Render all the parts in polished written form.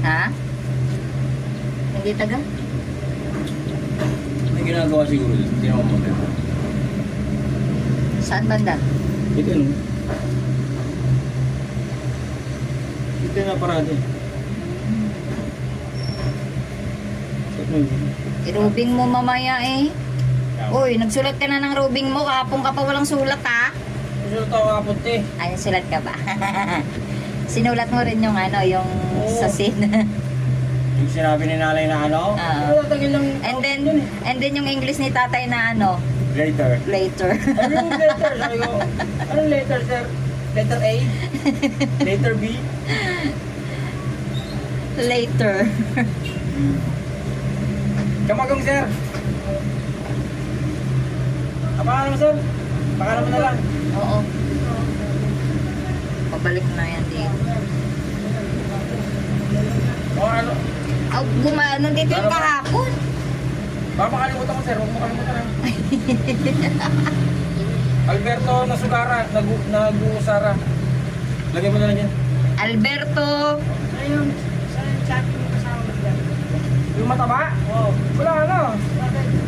Ha? Hindi taga? May ginagawa siguro yun. Hindi naman maganda. Saan banda? Ito no? Ito na parada eh. Saan mo yun? I-rubing mo mamaya eh. Uy, nagsulat ka na ng rubing mo. Kahapon ka pa walang sulat ha. Gusto tayo kapunti. Ay, sulat ka ba? Sinulat mo rin yung ano, yung Oo. sa scene. Yung sinabi ni nanay na ano? Oo. Tatagil lang. And then yung English ni tatay na ano, Later. later. Ano yung letter? Sabi ko, anong letter sir? Letter A? Letter B? Later. Kamagong sir. Pangalan mo sir? Pangalan mo na lang. Oo. Pabalik na yan dito. O ano? Oh, gumano dito yung kahapon. Baka makalimutan ko sir, huwag mo kalimutan. Alberto Nasugara, Nag-uusara. Lagyan mo na lang yan. Alberto. Ayun, saan chat yung kasama mo dyan? Yung mataba? Oo. Wala na.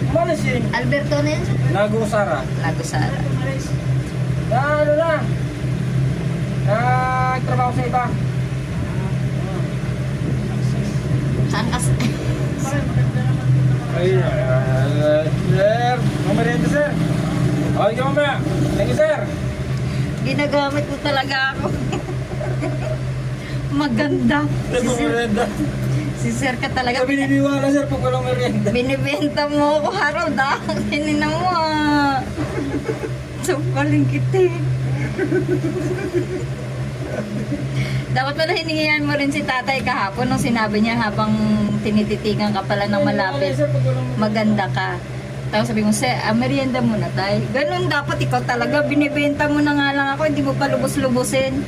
Umalis eh. Alberto na yan. Nag-uusara. Lagosara. Na ano na? Nagtrabaho sa iba. Saan kasi? Ay, sir. Mamerenda sir. Okay ka mamaya. Thank you sir. Ginagamit mo talaga ako. Maganda. Mamerenda. Si sir ka talaga. Sabi niniwala sir pag walang merienda. Binibenta mo ako Harold ah. Hinina mo ah. Sumpaling kita eh. Dapat pala hiningihan mo rin si tatay kahapon nung sinabi niya habang tinititigan ka pala ng malapit. Maganda ka. Tapos sabi mo, merienda mo na tay. Ganun dapat ikaw talaga. Binibenta mo na nga lang ako. Hindi mo pa lubos-lubusin.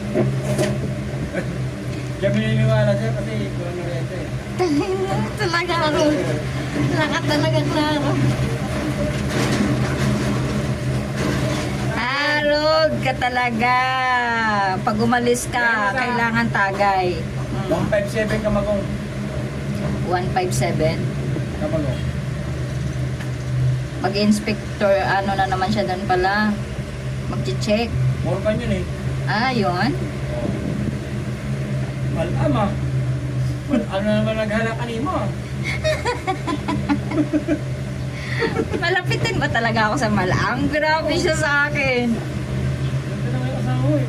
Kaya pininiwala sir kasi walang merienda eh. Talaga ako. Wala ka talaga klaro. Harold ka talaga. Pag umalis ka, kailangan tagay. 157 Kamagong. 157. Kamagong. Mag-inspector, ano na naman siya doon pala. Mag-check. Morgan yun eh. Ah, yun. Malama. Ano naman naghala kanimo? Malapitin ba talaga ako sa Malang? Grabe siya sa akin. Ito na may kasama mo eh.